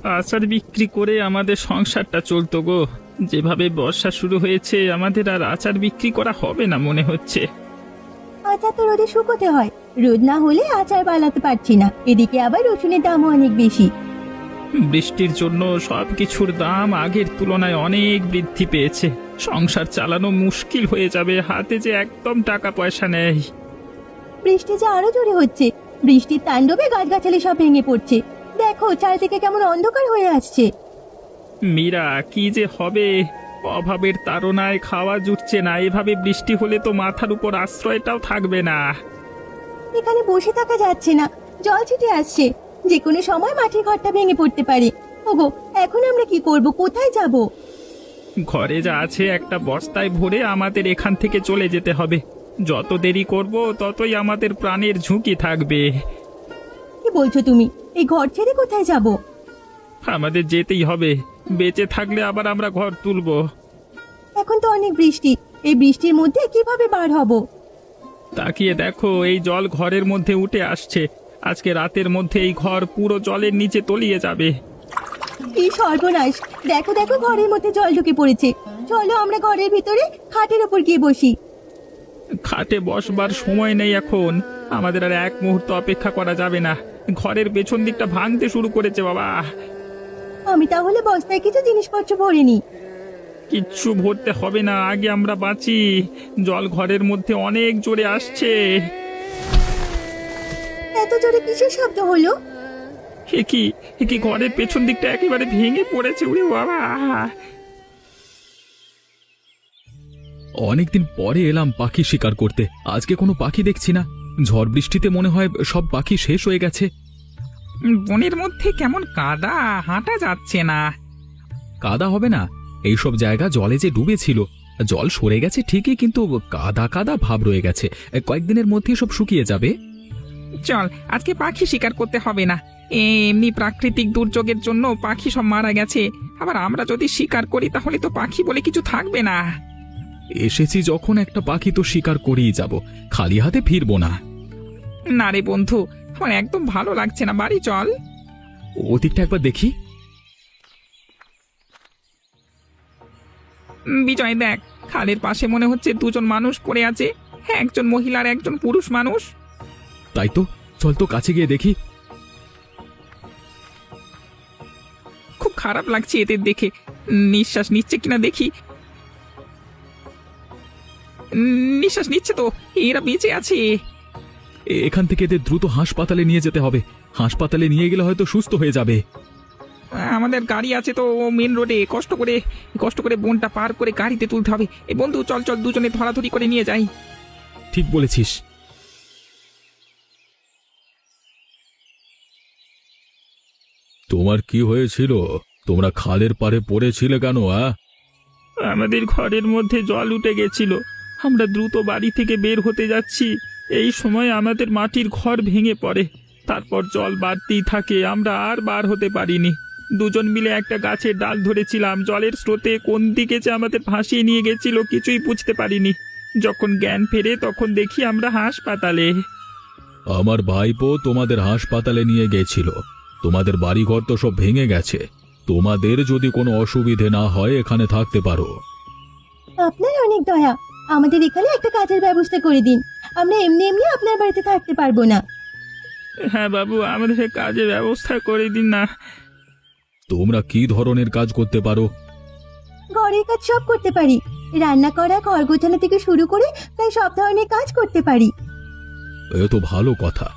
আচার বিক্রি করে আমাদের সংসারটা চলতো গো। যেভাবে বর্ষা শুরু হয়েছে আমাদের আর আচার বিক্রি করা হবে না মনে হচ্ছে। আচার তো রোদে শুকোতে হয়, রোদ না হলে আচার বানাতে পারছি না। এদিকে আবার রসুনের দামও অনেক বেশি। বৃষ্টির জন্য সবকিছুর দাম আগের তুলনায় অনেক বৃদ্ধি পেয়েছে। সংসার চালানো মুশকিল হয়ে যাবে, হাতে যে একদম টাকা পয়সা নেই। বৃষ্টি যে আরো জোরে হচ্ছে, বৃষ্টির তাণ্ডবে গাছগাছালি সব ভেঙে পড়ছে। দেখো চারিদিকে কেমন অন্ধকার হয়ে আসছে। মীরা, কি যে হবে! অভাবের তাড়নায় খাওয়া জুটছে না। এভাবে বৃষ্টি হলে তো মাথার উপর আশ্রয়টাও থাকবে না। এখানে বসে থাকা যাচ্ছে না, জল ছিটে আসছে। যে কোনো সময় মাটির ঘরটা ভেঙে পড়তে পারে। ওগো, এখন আমরা কি করব? কোথায় যাব? ঘরে যা আছে একটা বস্তায় ভরে আমাদের এখান থেকে চলে যেতে হবে। যত দেরি করব ততই আমাদের প্রাণের ঝুঁকি থাকবে। কি বলছো তুমি? এই ঘর ছেড়ে কোথায় যাব? আমাদের যেতেই হবে। বেঁচে থাকলে আবার আমরা ঘর তুলব। এখন তো অনেক বৃষ্টি, এই বৃষ্টির মধ্যে কিভাবে বার হব? তাকিয়ে দেখো, এই জল ঘরের মধ্যে উঠে আসছে। আজকে রাতের মধ্যে এই ঘর পুরো জলের নিচে তলিয়ে যাবে। এই সর্বনাশ! দেখো দেখো, ঘরের মধ্যে জল ঢুকে পড়েছে। চলো আমরা ঘরের ভিতরে খাটের উপর গিয়ে বসি। খাটে বসবার সময় নেই এখন। আমাদের আর এক মুহূর্ত অপেক্ষা করা যাবে না। ঘরের পেছন দিকটা ভাঙতে শুরু করেছে বাবা। আমি তাহলে বস্তায় কিছু জিনিসপত্র ভরে নি। কিচ্ছু ভরতে হবে না, আগে আমরা বাঁচি। জল ঘরের মধ্যে অনেক জোরে আসছে। এত জোরে কিসের শব্দ হলো? এ কি ঘরের পেছন দিকটা একেবারে ভেঙে পড়েছে। উড়ে বাবা! অনেকদিন পরে এলাম পাখি শিকার করতে। আজকে কোনো পাখি দেখছি না। ঝড় বৃষ্টিতে মনে হয় সব পাখি শেষ হয়ে গেছে। বনের মধ্যে কেমন কাদা, হাঁটা যাচ্ছে না। কাদা হবে না? এইসব জায়গা জলে যে ডুবেছিল, জল সরে গেছে ঠিকই, কিন্তু কাদা কাদা ভাব রয়ে গেছে। কয়েকদিনের মধ্যে সব শুকিয়ে যাবে। চল, আজকে পাখি শিকার করতে হবে না। এমনি প্রাকৃতিক দুর্যোগের জন্য পাখি সব মারা গেছে। আবার আমরা যদি শিকার করি তাহলে তো পাখি বলে কিছু থাকবে না। এসেছি যখন একটা পাখি তো শিকার করেই যাব, খালি হাতে ফিরবো না। না রে বন্ধু, আমার একদম ভালো লাগছে না। বাড়ি চল। ওদিকটা একবার দেখি। বিজয় দেখ, খালের পাশে মনে হচ্ছে দুজন মানুষ পড়ে আছে। হ্যাঁ, একজন মহিলা আর একজন পুরুষ মানুষ। তাই তো, চল তো কাছে গিয়ে দেখি। খুব খারাপ লাগছে এদের দেখে। নিঃশ্বাস নিচ্ছে কিনা দেখি। নিঃশ্বাস নিচ্ছে তো, এরা বেঁচে আছে। এখান থেকে এদের দ্রুত হাসপাতালে নিয়ে যেতে হবে। হাসপাতালে নিয়ে গেলে হয়তো সুস্থ হয়ে যাবে। আমাদের গাড়ি আছে তো মেন রোডে। কষ্ট করে বনটা পার করে গাড়িতে তুলতে হবে। এই বন্ধু, চল চল, দুজনে ধরাধরি করে নিয়ে যাই। ঠিক বলেছিস। তোমার কি হয়েছিল? তোমরা খালের পাড়ে পড়েছিলে কেন? আমাদের ঘরের মধ্যে জল উঠে গেছিল। আমরা দ্রুত বাড়ি থেকে বের হতে যাচ্ছি, এই সময় আমাদের মাটির ঘর ভেঙে পড়ে। তারপর জল বাড়তেই থাকে, আমরা আর বার হতে পারিনি। দুজন মিলে একটা গাছের ডাল ধরেছিলাম। জলের স্রোতে কোন দিকে যে আমাদের ভাসিয়ে নিয়ে গেছিল কিছুই বুঝতে পারিনি। যখন জ্ঞান ফেরে তখন দেখি আমরা হাসপাতালে। আমার ভাইপো তোমাদের হাসপাতালে নিয়ে গেছিল। তোমাদের বাড়িঘর তো সব ভেঙে গেছে। তোমাদের যদি কোনো অসুবিধে না হয় এখানে থাকতে পারো। আপনার অনেক দয়া, আমাদের এখানে একটা কাজের ব্যবস্থা করে দিন। আমরা এমনি এমনি আপনার বাড়িতে থাকতে পারবো না। হ্যাঁ বাবু, আমাদের কাজের ব্যবস্থা করে দিন না। তোমরা কি ধরনের কাজ করতে পারো? ঘরের কাজ সব করতে পারি। রান্না করা, ঘর গোছানো থেকে শুরু করে প্রায় সব ধরনের কাজ করতে পারি। এ তো ভালো কথা।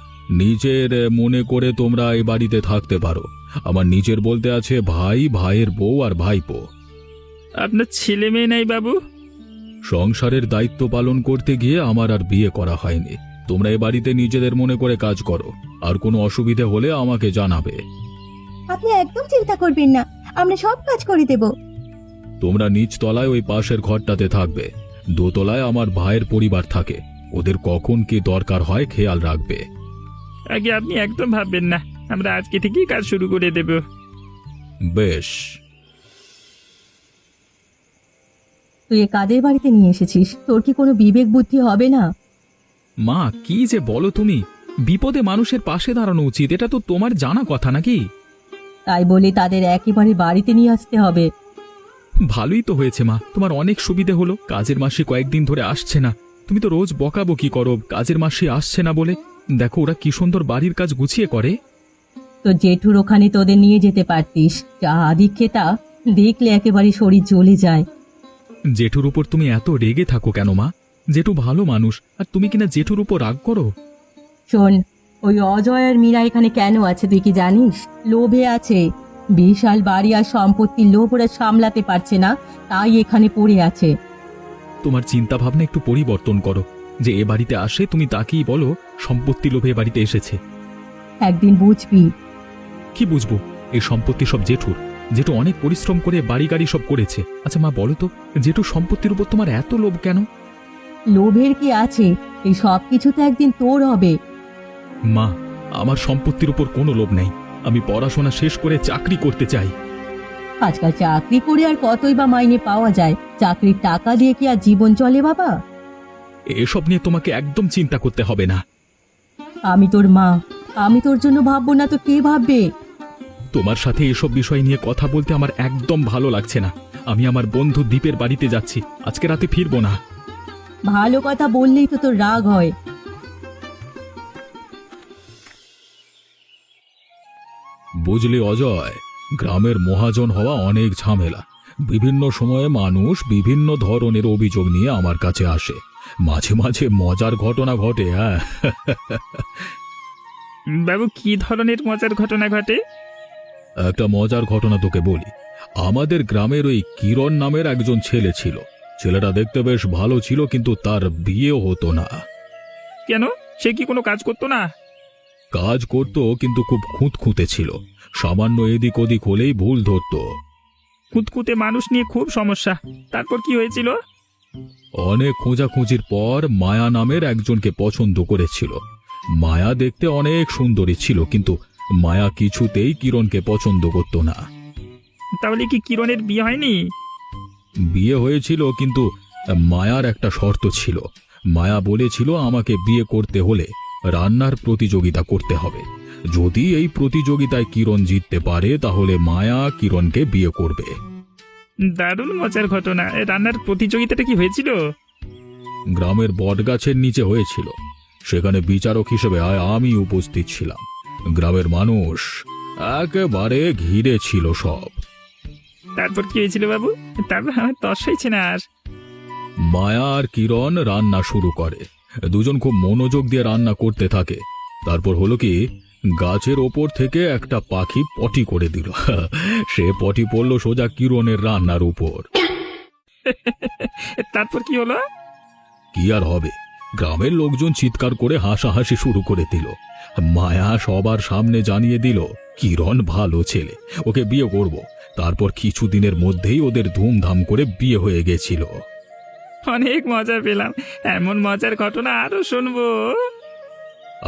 নিজের মনে করে তোমরা এই বাড়িতে থাকতে পারো। আমার নিজের বলতে আছে ভাই, ভাইয়ের বউ আর ভাইপো। আপনার ছেলে মেয়ে নেই বাবু? সংসারের দায়িত্ব পালন করতে গিয়ে আমার আর বিয়ে করা হয়নি। তোমরা এ বাড়িতে নিজেদের মনে করে কাজ করো। আর কোনো অসুবিধে হলে আমাকে জানাবে। আপনি একদম চিন্তা করবেন না, আমরা সব কাজ করে দেব। তোমরা নিচ তলায় ওই পাশের ঘরটাতে থাকবে। দোতলায় আমার ভাইয়ের পরিবার থাকে। ওদের কখন কি দরকার হয় খেয়াল রাখবে। আগে আপনি একদম ভাববেন না, আমরা আজকে থেকেই কাজ শুরু করে দেব। বেশ। তুই এ কাদের বাড়িতে নিয়ে এসেছিস? তোর কি কোনো বিবেক বুদ্ধি হবে না? মা, কি যে বলো তুমি! বিপদে মানুষের পাশে দাঁড়ানো উচিত, এটা তো তোমার জানা কথা নাকি? তাই বলে তাদের একেবারে বাড়িতে নিয়ে আসতে হবে। ভালোই তো হয়েছে মা, তোমার অনেক সুবিধে হলো। কাজের মাসে কয়েকদিন ধরে আসছে না, তুমি তো রোজ বকাবকি করো কাজের মাসে আসছে না বলে। দেখো ওরা কি সুন্দর বাড়ির কাজ গুছিয়ে করে। তো জেঠুর ওখানে তোদের নিয়ে যেতে পারতিস, যা আদিক্ষেতা দেখলে একেবারে শরীর জ্বলে যায়। জেঠুর উপর তুমি এত রেগে থাকো কেন মা? জেঠু ভালো মানুষ, আর তুমি কিনা জেঠুর উপর রাগ করো। শোন, ওই অজয় আর মীরা এখানে কেন আছে তুই কি জানিস? লোভে আছে। বিশাল বাড়ি আর সম্পত্তির লোভ ওরা সামলাতে পারছে না, তাই এখানে পড়ে আছে। তোমার চিন্তা ভাবনা একটু পরিবর্তন করো। যে এ বাড়িতে আসে তুমি তাকেই বলো সম্পত্তি লোভে এ বাড়িতে এসেছে। একদিন বুঝবি। কি বুঝবো? এই সম্পত্তি সব জেঠুর। জেঠু অনেক পরিশ্রম করে বাড়ি গাড়ি সব করেছে। আচ্ছা মা বলো তো, জেঠু সম্পত্তির উপর তোমার এত লোভ কেন? লোভের কি আছে? এই সব কিছু তো একদিন তোর হবে। মা, আমার সম্পত্তির উপর কোনো লোভ নেই। আমি পড়াশোনা শেষ করে চাকরি করতে চাই। আজকাল চাকরি করে আর কতই বা মাইনে পাওয়া যায়? চাকরির টাকা দিয়ে কি আর জীবন চলে বাবা? এসব নিয়ে তোমাকে একদম চিন্তা করতে হবে না। আমি তোর মা, আমি তোর জন্য ভাববো না তো কে ভাববে? তোমার সাথে এসব বিষয় নিয়ে কথা বলতে আমার একদম ভালো লাগছে না। আমি আমার বন্ধু দীপের বাড়িতে যাচ্ছি, আজকে রাতে ফিরবো না। ভালো কথা বললেই তো তোর রাগ হয়। বুঝলি অজয়, গ্রামের মহাজন হওয়া অনেক ঝামেলা। বিভিন্ন সময়ে মানুষ বিভিন্ন ধরনের অভিযোগ নিয়ে আমার কাছে আসে। মাঝে মাঝে মজার ঘটনা ঘটে। হ্যাঁ, বাবু, কি ধরনের মজার ঘটনা ঘটে? একটা মজার ঘটনা তোকে বলি। আমাদের গ্রামের ওই কিরণ নামের একজন ছেলে ছিল। ছেলেটা দেখতে বেশ ভালো ছিল, কিন্তু তার বিয়ে হতো না। কেন? সে কি কোনো কাজ করতো না? কাজ করত, কিন্তু খুব খুঁতখুঁতে ছিল। সামান্য এদিক ওদিক হলেই ভুল ধরতো। কুতকুতে মানুষ নিয়ে খুব সমস্যা। তারপর কি হয়েছিল? অনেক খোঁজাখুঁজির পর মায়া নামের একজনকে পছন্দ করেছিল। মায়া দেখতে অনেক সুন্দরী ছিল, কিন্তু মায়া কিছুতেই কিরণকে পছন্দ করত না। তাহলে কি কিরণের বিয়ে হয়নি? বিয়ে হয়েছিল, কিন্তু মায়ার একটা শর্ত ছিল। মায়া বলেছিল আমাকে বিয়ে করতে হলে রান্নার প্রতিযোগিতা করতে হবে। যদি এই প্রতিযোগিতায় কিরণ জিততে পারে তাহলে মায়া কিরণকে বিয়ে করবে। দারুণ মজার ঘটনা। রান্নার প্রতিযোগিতাটা কি হয়েছিল? গ্রামের বটগাছের নিচে হয়েছিল। সেখানে বিচারক হিসেবে আমি উপস্থিত ছিলাম। গ্রামের মানুষ একেবারে ঘিরে ছিল সব। তারপর কি হয়েছিল বাবু? তারপর আমার তস হয়েছে না আর। মায়া আর কিরণ রান্না শুরু করে। দুজন খুব মনোযোগ দিয়ে রান্না করতে থাকে। তারপর হলো কি, গাছের ওপর থেকে একটা পাখি পটি করে দিল। সে পটি পড়ল সোজা কিরণের রান্নার উপর। তারপর কি হলো? কি আর হবে, গ্রামের লোকজন চিৎকার করে হাসাহাসি শুরু করে দিল। মায়া সবার সামনে জানিয়ে দিল কিরণ ভালো ছেলে, ওকে বিয়ে করব। তারপর কিছুদিনের মধ্যেই ওদের ধুমধাম করে বিয়ে হয়ে গেছিল। অনেক মজা পেলাম। এমন মজার ঘটনা আরো শুনবো।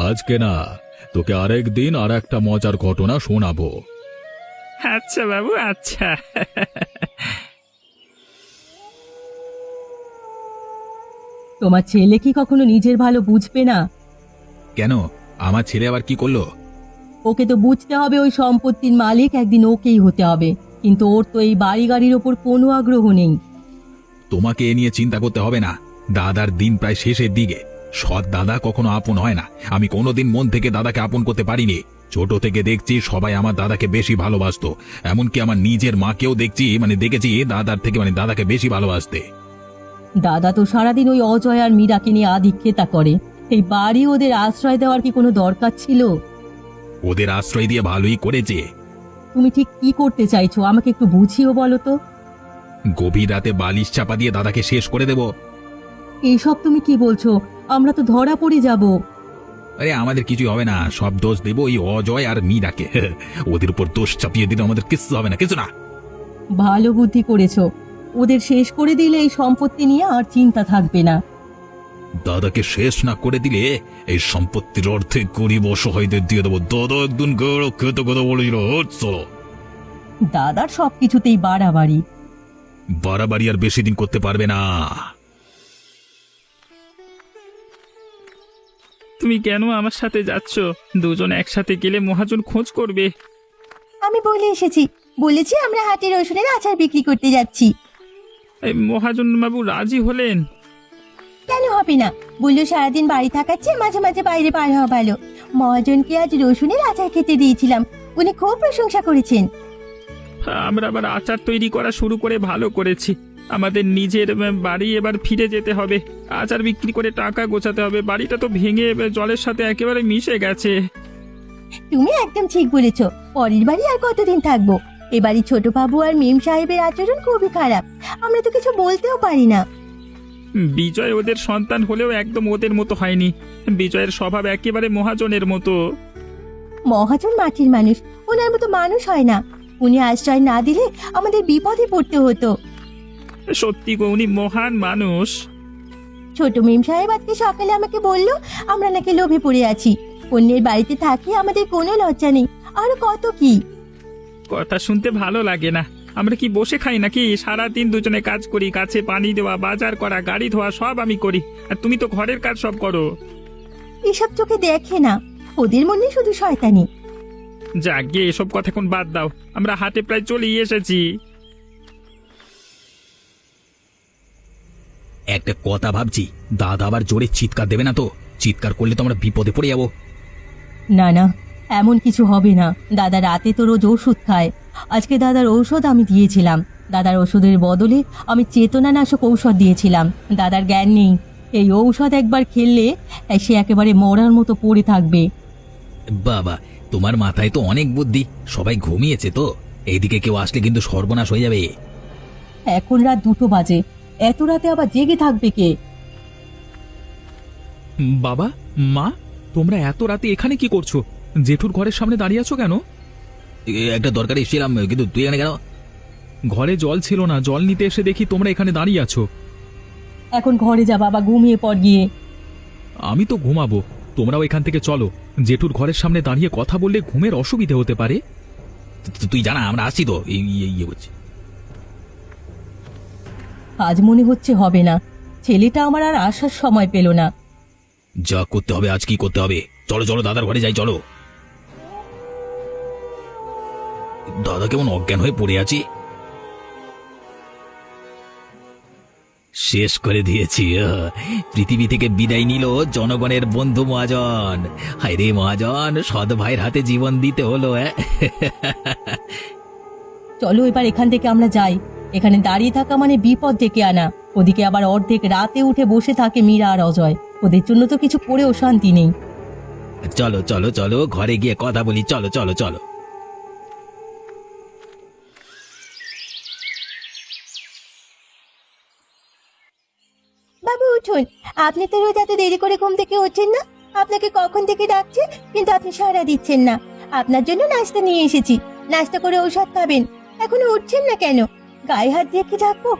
আজকে না, তোকে আরেক দিন আর একটা মজার ঘটনা শোনাবো। আচ্ছা বাবু, আচ্ছা। তোমার ছেলে কি কখনো নিজের ভালো বুঝবে না? কেন, আমার ছেলে আবার কি করলো? ওকে তো বুঝতে হবে ওই সম্পত্তির মালিক একদিন ওকেই হতে হবে, কিন্তু ওর তো এই বাড়ি গাড়ির ওপর কোনো আগ্রহ নেই। তোমাকে এ নিয়ে চিন্তা করতে হবে না। দাদার দিন প্রায় শেষের দিকে। সৎ দাদা কখনো আপন হয় না। আমি কোনোদিন মন থেকে দাদাকে আপন করতে পারিনি। ছোট থেকে দেখছি সবাই আমার দাদাকে বেশি ভালোবাসতো। এমনকি আমার নিজের মাকেও দেখেছি দাদার থেকে দাদাকে বেশি ভালোবাসতে। দাদা তো সারাদিন ওই অজয় আর মীরাকে নিয়ে আদিক্ষেতা করে। এই বাড়ি ওদের আশ্রয় দেওয়ার কি কোনো দরকার ছিল? ওদের আশ্রয় দিয়ে ভালোই করেছে। তুমি ঠিক কি করতে চাইছো আমাকে একটু বুঝিও বলো তো। গভীর রাতে বালিশ চাপা দিয়ে দাদাকে শেষ করে দেব। এইসব তুমি কি বলছো? আমরা তো ধরা পড়ে যাব। আরে আমাদের কিছুই হবে না, সব দোষ দেব ওই অজয় আর মীরাকে। ওদের উপর দোষ চাপিয়ে দিলে আমাদের কিছু হবে না, কিছু না। ভালো বুদ্ধি করেছো। ওদের শেষ করে দিলে এই সম্পত্তি নিয়ে আর চিন্তা থাকবে না। দাদাকে শেষ না করে দিলে এই সম্পত্তির অর্ধেক গরিব অসহায়দের দিয়ে দেবো। দাদা একদিন খেতে কথা বলেছিল। চলো। দাদার সবকিছুতেই বাড়াবাড়ি। বাড়াবাড়ি আর বেশি দিন করতে পারবে না। তুমি কেন আমার সাথে যাচ্ছ? দুজন একসাথে গেলে মহাজন খোঁজ করবে। আমি বলে এসেছি, বলেছি আমরা হাটে রসুনের আচার বিক্রি করতে যাচ্ছি। এই মহাজন বাবু রাজি হলেন? কেন হবে না, বললো সারাদিন বাড়ি থাকার চেয়ে মাঝে মাঝে বাইরে বার হওয়া ভালো। মহাজনকে আজ রসুনের আচার খেতে দিয়েছিলাম, উনি খুব প্রশংসা করেছেন। আমরা আবার আচার তৈরি করা শুরু করে ভালো করেছি। আমাদের নিজের বাড়ি এবার ফিরে যেতে হবে, আচার বিক্রি করে টাকা গোছাতে হবে। বাড়িটা তো ভেঙে জলের সাথে একেবারে মিশে গেছে। তুমি একদম ঠিক বলেছ, পরের বাড়ি আর কতদিন থাকবো? এবারই ছোট বাবু আর মেম সাহেবের আচরণ খুবই খারাপ, আমরা তো কিছু বলতেও পারি না। বিজয় ওদের সন্তান হলেও একদম ওদের মতো হয়নি। বিজয়ের স্বভাব একেবারে মহাজনের মতো। মহাজন মাটির মানুষ, ওনার মতো মানুষ হয় না। উনি আশ্রয় না দিলে আমাদের বিপদে পড়তে হতো। সত্যি গো, উনি মহান মানুষ। ছোট মেম সাহেব আজকে সকালে আমাকে বলল আমরা নাকি লোভে পড়ে আছি, অন্যের বাড়িতে থাকি আমাদের কোনো লজ্জা নেই, আরো কত কি। কথা শুনতে ভালো লাগে না। আমরা কি বসে খাই নাকি? সারাদিন দুজনে কাজ করি, গাছে পানি দেওয়া, বাজার করা, গাড়ি ধোয়া সব আমি করি, আর তুমি তো ঘরের কাজ সব করো। এসব চোখে দেখে না, ওদের মনে শুধু শয়তানি। যাক গিয়ে এসব কথা এখন বাদ দাও, আমরা হাটে প্রায় চলেই এসেছি। একটা কথা ভাবছি, দাদা আবার জোরে চিৎকার দেবে না তো? চিৎকার করলে তো আমরা বিপদে পড়ে যাবো। না না, এমন কিছু হবে না। দাদা রাতে তো রোজ ওষুধ খায়, আজকে দাদার ঔষধ আমি দিয়েছিলাম। দাদার ওষুধের বদলে আমি চেতনানাশক ঔষধ দিয়েছিলাম। দাদার জ্ঞান নেই, এই ঔষধ একবার খেললে সে একেবারে মরার মতো পড়ে থাকবে। বাবা, তোমার মাথায় তো অনেক বুদ্ধি। সবাই ঘুমিয়েছে তো, এইদিকে কেউ আসলে কিন্তু সর্বনাশ হয়ে যাবে। এখন রাত 2টো বাজে, এত রাতে আবার জেগে থাকবে কে? বাবা, মা, তোমরা এত রাতে এখানে কি করছো? জেঠুর ঘরের সামনে দাঁড়িয়ে আছো কেন? একটা দরকারে এসেছিলাম, কিন্তু তুই এখানে কেন? ঘরে জল ছিল না, জল নিতে এসে দেখি তোমরা এখানে দাঁড়িয়ে আছো। এখন ঘরে যা বাবা, ঘুমিয়ে পড় গিয়ে। আমি তো ঘুমাবো, তোমরাও এখান থেকে চলো। জেঠুর ঘরের সামনে দাঁড়িয়ে কথা বললে ঘুমের অসুবিধে হতে পারে। তুই জানা আমরা আসছি তো, ইয়ে বলছি। আজ মনে হচ্ছে হবে না, ছেলেটা আমার আর আসার সময় পেল না। যা করতে হবে আজ কি করতে হবে, চলো চলো দাদার ঘরে যাই, চলো। দাদা কেমন অজ্ঞান হয়ে পড়ে আছি। শেষ করে দিয়েছি। পৃথিবী থেকে বিদায় নিল জনগণের বন্ধু মহাজন। হায় রে মহাজন, সৎ ভাইয়ের হাতে জীবন দিতে হলো। চলো এবার এখান থেকে আমরা যাই, এখানে দাঁড়িয়ে থাকা মানে বিপদ ডেকে আনা। ওদিকে আবার অর্ধেক রাতে উঠে বসে থাকে মীরা আর অজয়, ওদের জন্য তো কিছু করেও শান্তি নেই। চলো চলো চলো, ঘরে গিয়ে কথা বলি, চলো চলো চলো। বাবু উঠুন, আপনি তো রোজ এত দেরি করে ঘুম থেকে ওঠেন না। আপনাকে কখন থেকে ডাকছে কিন্তু আপনি সাড়া দিচ্ছেন না। আপনার জন্য নাস্তা নিয়ে এসেছি, নাস্তা করে ঔষধ খাবেন। এখনো উঠছেন না কেন? গায়ে হাত দিয়ে কি ডাকবো?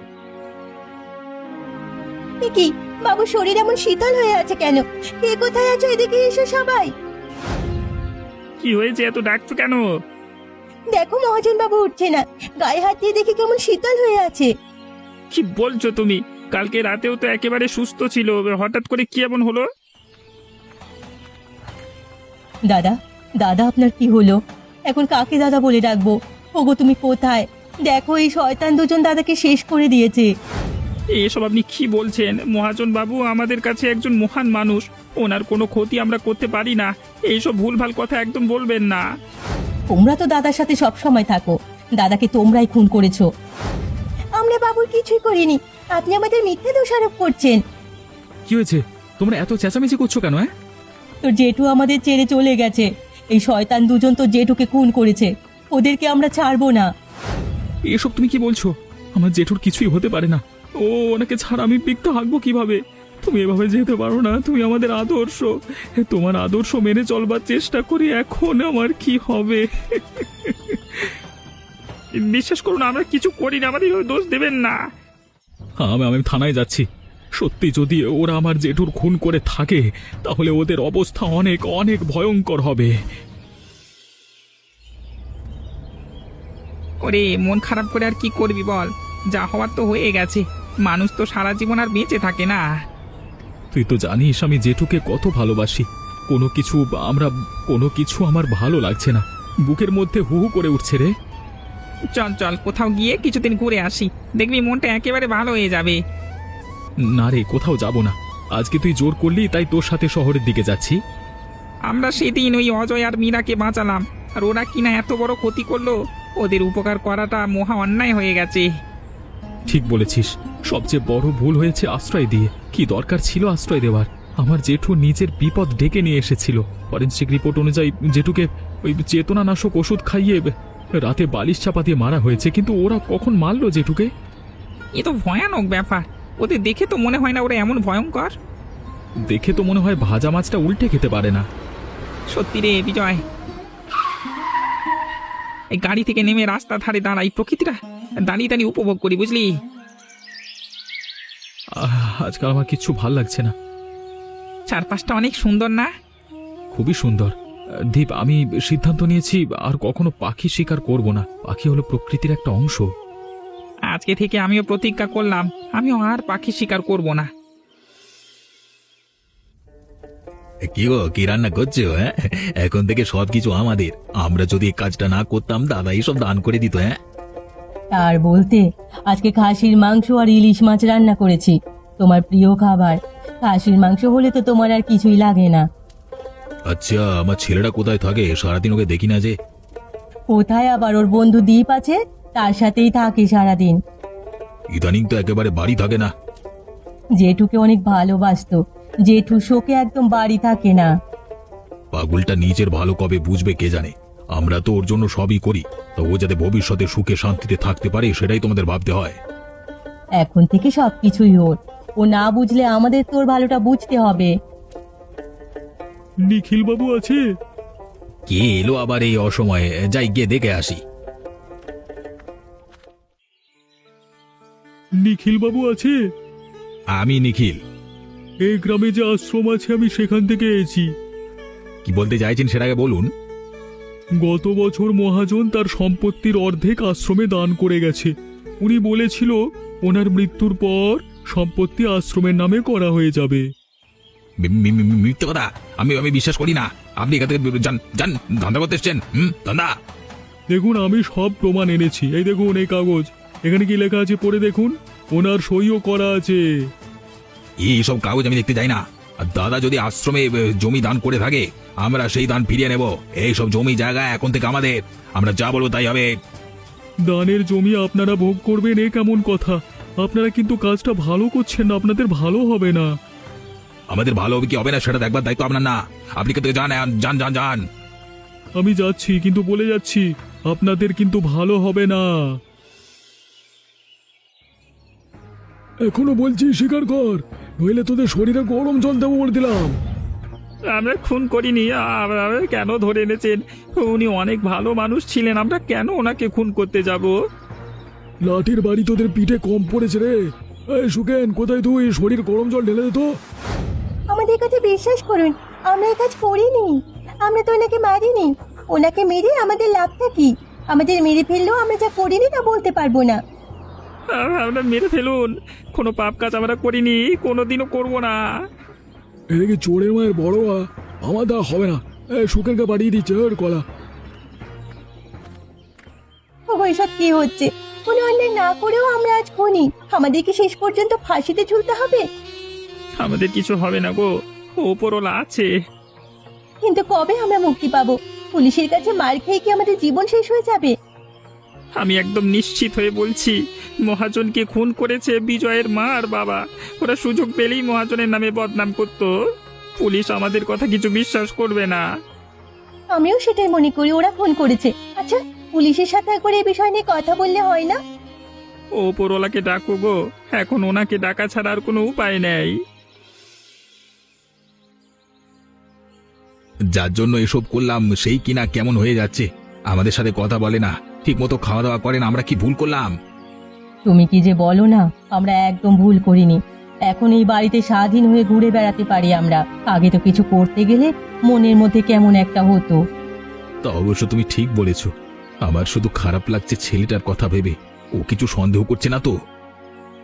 কি বাবু, শরীর এমন শীতল হয়ে আছে কেন? কে কোথায় আছো? এদিকে এসো সবাই। কি হয়েছে, এত ডাকছো কেন? দেখো মহাজন বাবু উঠছে না, গায়ে হাত দিয়ে দেখি কেমন শীতল হয়ে আছে। কি বলছো তুমি? কালকে রাতেও তো একেবারে সুস্থ ছিল, হঠাৎ করে কি এমন হলো? দাদা, দাদা আপনার কি হলো? এখন কাকে দাদা বলে ডাকবো? ওগো তুমি কোথায়? দেখো এই শয়তান দুজন দাদাকে শেষ করে দিয়েছে। এসব আপনি কি বলছেন? মহাজন বাবু আমাদের কাছে একজন মহান মানুষ, ওনার কোনো ক্ষতি আমরা করতে পারি না। এইসব ভুলভাল কথা একদম বলবেন না। তোমরা তো দাদার সাথে সব সময় থাকো, দাদাকে তোমরাই খুন করেছো। আমরা বাবুর কিছুই করিনি, আপনি আমাদের মিথ্যে দোষারোপ করছেন। কি হয়েছে? তোমরা এত চেঁচামেচি করছো কেন? তোর জেঠু আমাদের ছেড়ে চলে গেছে, এই শয়তান দুজন তো জেঠুকে খুন করেছে, ওদেরকে আমরা ছাড়বো না। এসব তুমি কি বলছো? আমার জেঠুর কিছুই হতে পারে না। ও ওনাকে ছাড়া আমি পিকতে হাঁকবো কিভাবে? তুমি এভাবে যেতে পারো না, তুমি আমাদের আদর্শ। তোমার আদর্শ মেনে চলবার চেষ্টা করি, এখন আমার কি হবে? বিশ্বাস করুন, আমরা কিছু করি না, আমাদের দোষ দেবেন না। আমি থানায় যাচ্ছি। সত্যি যদি ওরা আমার জেঠুর খুন করে থাকে তাহলে ওদের অবস্থা অনেক অনেক ভয়ঙ্কর হবে। ওরে, মন খারাপ করে আর কি করবি বল? যা হওয়ার তো হয়ে গেছে, মানুষ তো সারা জীবন আর বেঁচে থাকে না। তুই তো জানিস আমি জেঠুকে কত ভালোবাসি। কোনো কিছু আমার ভালো লাগছে না। বুকের মধ্যে হু হু করে উঠছে রে। চল চল কোথাও গিয়ে কিছুদিন ঘুরে আসি, দেখবি মনটা একেবারে ভালো হয়ে যাবে। না রে, কোথাও যাব না। আজকে তুই জোর করলি তাই তোর সাথে শহরের দিকে যাচ্ছি। আমরা সেদিন ওই অজয় আর মীরাকে বাঁচালাম, আর ওরা কিনা এত বড় ক্ষতি করলো। ওদের উপকার করাটা মহা অন্যায় হয়ে গেছে। ঠিক বলেছিস, সবচেয়ে বড় ভুল হয়েছে আশ্রয় দিয়ে। কি দরকার ছিল আশ্রয় দেওয়ার? আমার জেঠু নিজের বিপদ ডেকে নিয়ে এসেছিল। ফরেনসিক রিপোর্ট অনুযায়ী জেঠুকে ওই চেতনানাশক ওষুধ খাইয়ে রাতে বালিশ চাপা দিয়ে মারা হয়েছে। কিন্তু ওরা কখন মারলো জেঠুকে? এ তো ভয়ানক ব্যাপার। ওদের দেখে তো মনে হয় না ওরা এমন ভয়ঙ্কর। দেখে তো মনে হয় ভাজা মাছটা উল্টে খেতে পারে না। সত্যি রে বিজয়, এই গাড়ি থেকে নেমে রাস্তা ধারে দাঁড়াই, প্রকৃতিটা দাঁড়িয়ে দাঁড়িয়ে উপভোগ করি, বুঝলি? আজকাল আমার কিচ্ছু ভাল লাগছে না। চারপাশটা অনেক সুন্দর না? খুবই সুন্দর। দীপ, আমি সিদ্ধান্ত নিয়েছি আর কখনো পাখি শিকার করব না। পাখি হলো প্রকৃতির একটা অংশ। আজকে থেকে আমিও প্রতিজ্ঞা করলাম, আমিও আর পাখি শিকার করব না। কি গো, কি রান্না করছো? হ্যাঁ, এখন থেকে সবকিছু আমাদের। আমরা যদি এই কাজটা না করতাম দাদা এইসব দান করে দিত। হ্যাঁ, আর বলতে, আজকে খাসির মাংস আর ইলিশ মাছ রান্না করেছি, তোমার প্রিয় খাবার। খাসির মাংস হলে তো তোমার আর কিছুই লাগে না। আচ্ছা, আমার ছেলেটা কোথায় থাকে? সারাদিন ওকে দেখি না যে। কোথায় আবার, ওর বন্ধু দ্বীপ আছে, তার সাথেই থাকে সারাদিন। ইদানিং তো একেবারে বাড়ি থাকে না। জেঠুকে অনেক ভালোবাসতো, জেঠু শোকে একদম বাড়ি থাকে না। পাগলটা নিজের ভালো কবে বুঝবে কে জানে। আমরা তো ওর জন্য সবই করি, তো ও যাতে ভবিষ্যতে সুখে শান্তিতে থাকতে পারে সেটাই তোমাদের ভাবতে হয়। এখন থেকে সবকিছুই ওর। ও না বুঝলে আমাদের তোর ভালোটা বুঝতে হবে। নিখিল বাবু আছে? কে এলো আবার এই অসময়ে? যাই গিয়ে দেখে আসি। নিখিল বাবু আছে? আমি নিখিল। এই গ্রামে যে আশ্রম আছে আমি সেখান থেকে এসেছি। কি বলতে চাইছেন সেটাকে বলুন। গত বছর মহাজন তার সম্পত্তির অর্ধেক আশ্রমে দান করে গেছে। উনি বলেছিল ওনার মৃত্যুর পর সম্পত্তি আশ্রমের নামে করা হয়ে যাবে। মিথ্যে কথা, আমি বিশ্বাস করি না। আপনি এখান থেকে যান যান, ধান্দা করতে এসছেন। ধান্দা। দেখুন, আমি সব প্রমাণ এনেছি। এই দেখুন এই কাগজ, এখানে কি লেখা আছে পড়ে দেখুন। ওনার সইও করা আছে। এইসব কাগজ আমি দেখতে চাই না। আর দাদা যদি আশ্রমে জমি দান করে থাকে, আমরা সেই দান ফিরিয়ে নেব। এইসব জমি জায়গা এখন থেকে আমাদের। আমরা যা বলবো তাই হবে। দানের জমি আপনারা ভোগ করবেন, এ কেমন কথা? আপনারা কিন্তু কাজটা ভালো করছেন না, আপনাদের ভালো হবে না। আমাদের ভালো হবে কি হবে না সেটা দেখবার দায়িত্ব আপনার না। আপনি কিন্তু যান যান যান যান। আমি যাচ্ছি, কিন্তু বলে যাচ্ছি আপনাদের কিন্তু ভালো হবে না। এখনো বলছি স্বীকার কর, নইলে তোদের শরীরে গরম জল দেবো বলে দিলাম। আমরা খুন করিনি। আমরা কেন ধরে এনেছেন? উনি অনেক ভালো মানুষ ছিলেন, আমরা কেন ওনাকে খুন করতে যাব? লাঠির বাড়ি তোদের পিঠে কম পড়েছে রে। এই সুকেন, কোথায় তুই? শরীর গরম জল ঢেলে দে তো। আমাদের কাছে বিশ্বাস করুন, আমরা এই কাজ করিনি। আমরা তো ওনাকে মারিনি। ওনাকে মেরে আমাদের লাভটা কি? আমাদের মেরে ফেললেও আমরা যা করিনি তা বলতে পারবো না। আমরা মেরে ফেলুন, কোনো পাপ কাজ আমরা করিনি, কোনোদিনও করব না। এদিকে চোরের মায়ের বড় আমার দ্বারা হবে না। সুকেনকে পাঠিয়ে দিচ্ছে ওর কলা। এসব কি হচ্ছে? কোনো অন্যায় না করেও আমরা আজ খুনি। আমাদেরকে শেষ পর্যন্ত ফাঁসিতে ঝুলতে হবে? আমাদের কিছু হবে না গো, ওপরওয়ালা আছে। কিন্তু কবে আমরা মুক্তি পাবো? পুলিশের কাছে মার খেয়ে কি আমাদের জীবন শেষ হয়ে যাবে? আমি একদম নিশ্চিত হয়ে বলছি, মহাজনকে খুন করেছে বিজয়ের মা আর বাবা। ওরা সুযোগ পেলেই মহাজনের নামে বদনাম করত। পুলিশ আমাদের কথা কিছু বিশ্বাস করবে না। আমিও সেটাই মনে করি, ওরা ফোন করেছে। আচ্ছা, পুলিশের সাথে একবার এই বিষয় নিয়ে কথা বললে হয় না? ওপরওয়ালাকে ডাকো গো, এখন ওনাকে ডাকা ছাড়া আর কোনো উপায় নেই। যার জন্য এসব করলাম সেই কিনা কেমন হয়ে যাচ্ছে। আমাদের সাথে কথা বলে না, ঠিক মতো খাওয়া দাওয়া করে না। আমরা কি ভুল করলাম? তুমি কি যে বলো না, আমরা একদম ভুল করিনি। এখন এই বাড়িতে স্বাধীন হয়ে ঘুরে বেড়াতে পারি আমরা। আগে তো কিছু করতে গেলে মনের মধ্যে কেমন একটা হতো। তা অবশ্য তুমি ঠিক বলেছ। আমার শুধু খারাপ লাগছে ছেলেটার কথা ভেবে। ও কিছু সন্দেহ করছে না তো?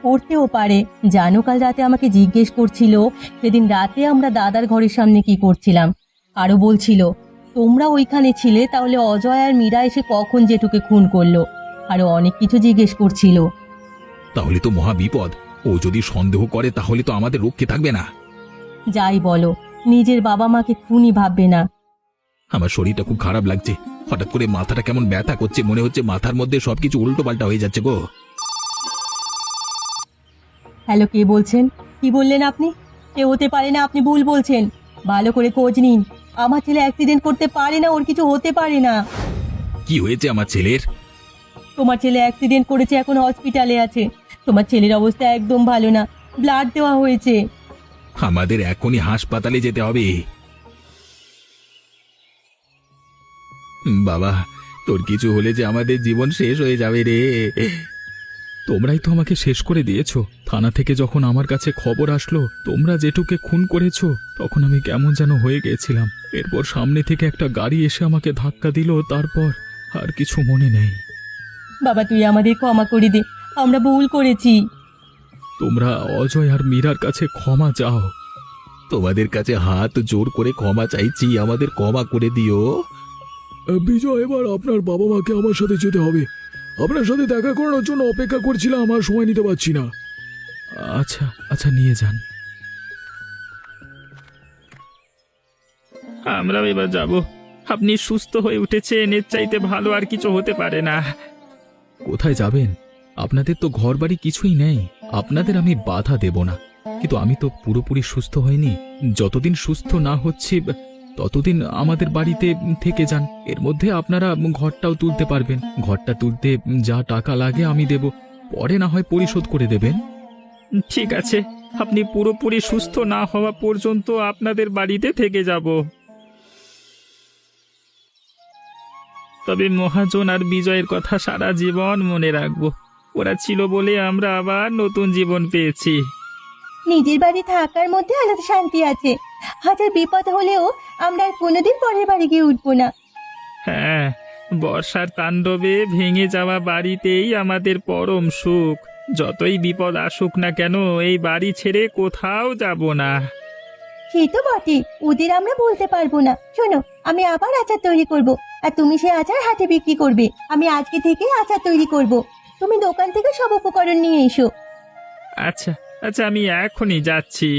করতেও পারে। জানো, কাল রাতে আমাকে জিজ্ঞেস করছিল সেদিন রাতে আমরা দাদার ঘরের সামনে কি করছিলাম। আরো বলছিল তোমরা ওইখানে ছিলে, তাহলে অজয় আর মীরা এসে কখন জেঠুকে খুন করলো? আরো অনেক কিছু জিজ্ঞেস করছিল। তাহলে তো মহা বিপদ। ও যদি সন্দেহ করে তাহলে তো আমাদের রক্ষে থাকবে না। যাই বলো, নিজের বাবা মাকে খুনই ভাববে না। আমার শরীরটা খুব খারাপ লাগছে। হঠাৎ করে মাথাটা কেমন ব্যথা করছে, মনে হচ্ছে মাথার মধ্যে সবকিছু উল্টো পাল্টা হয়ে যাচ্ছে গো। হ্যালো, কে বলছেন? কি বললেন আপনি? কে হতে পারে না, আপনি ভুল বলছেন। ভালো করে খোঁজ নিন। আমার ছেলে অ্যাক্সিডেন্ট করতে পারে না, ওর কিছু হতে পারে না। কি হয়েছে আমার ছেলের? তোমার ছেলে অ্যাক্সিডেন্ট করেছে, এখন হসপিটালে আছে। তোমার ছেলের অবস্থা একদম ভালো না, ব্লাড দেওয়া হয়েছে। আমাদের এখনই হাসপাতালে যেতে হবে। বাবা, তোর কিছু হলে যে আমাদের জীবন শেষ হয়ে যাবে রে। তোমরাই তো আমাকে শেষ করে দিয়েছো। থানা থেকে যখন আমার কাছে খবর আসলো তোমরা জেঠুকে খুন করেছো, তখন আমি কেমন যেন হয়ে গেছিলাম। এরপর সামনে থেকে একটা গাড়ি এসে আমাকে ধাক্কা দিল, তারপর আর কিছু মনে নেই। বাবা, তুই আমাদের ক্ষমা করে দে, আমরা ভুল করেছি। তোমরা অজয় আর মীরার কাছে ক্ষমা চাও। তোমাদের কাছে হাত জোর করে ক্ষমা চাইছি, আমাদের ক্ষমা করে দিও। বিজয়, এবার আপনার বাবা মাকে আমার সাথে যেতে হবে। আপনার সাথে দেখা করানোর জন্য অপেক্ষা করছিলাম, আমার সময় নিতে পারছি না। আচ্ছা আচ্ছা, নিয়ে যান। আমরাও এবার যাব। আপনি সুস্থ হয়ে উঠেছেন, এর চাইতে ভালো আর কিছু হতে পারে না। কোথায় যাবেন? আপনাদের তো ঘরবাড়ি কিছুই নেই। আপনাদের আমি বাধা দেব না, কিন্তু আমি তো পুরোপুরি সুস্থ হইনি। যতদিন সুস্থ না হচ্ছি ততদিন আমাদের বাড়িতে থেকে যান। এর মধ্যে আপনারা ঘরটাও তুলতে পারবেন। ঘরটা তুলতে যা টাকা লাগে আমি দেব, পরে না হয় পরিশোধ করে দেবেন। ঠিক আছে, আপনি পুরোপুরি সুস্থ না হওয়া পর্যন্ত আপনাদের বাড়িতে থেকে যাব। তবে মহাজন আর বিজয়ের কথা সারা জীবন মনে রাখবো। ওরা ছিল বলে আমরা আবার নতুন জীবন পেয়েছি। নিজের বাড়ি থাকার মধ্যে আলাদা শান্তি আছে। হাজার বিপদ হলেও আমরা আর কোনোদিন পরের বাড়ি গিয়ে উঠবো না। হ্যাঁ, বর্ষার তাণ্ডবে ভেঙে যাওয়া বাড়িতেই আমাদের পরম সুখ। যতই বিপদ আসুক না কেন, এই বাড়ি ছেড়ে কোথাও যাব না। সে তো বটে, ওদের আমরা বলতে পারবো না। শোনো, আমি আবার আচার তৈরি করব, আর তুমি সে আচার হাটে বিক্রি করবে। আমি আজকে থেকে আচার তৈরি করব, তুমি দোকান থেকে সব উপকরণ নিয়ে এসো। আচ্ছা আচ্ছা, আমি এখনই যাচ্ছি।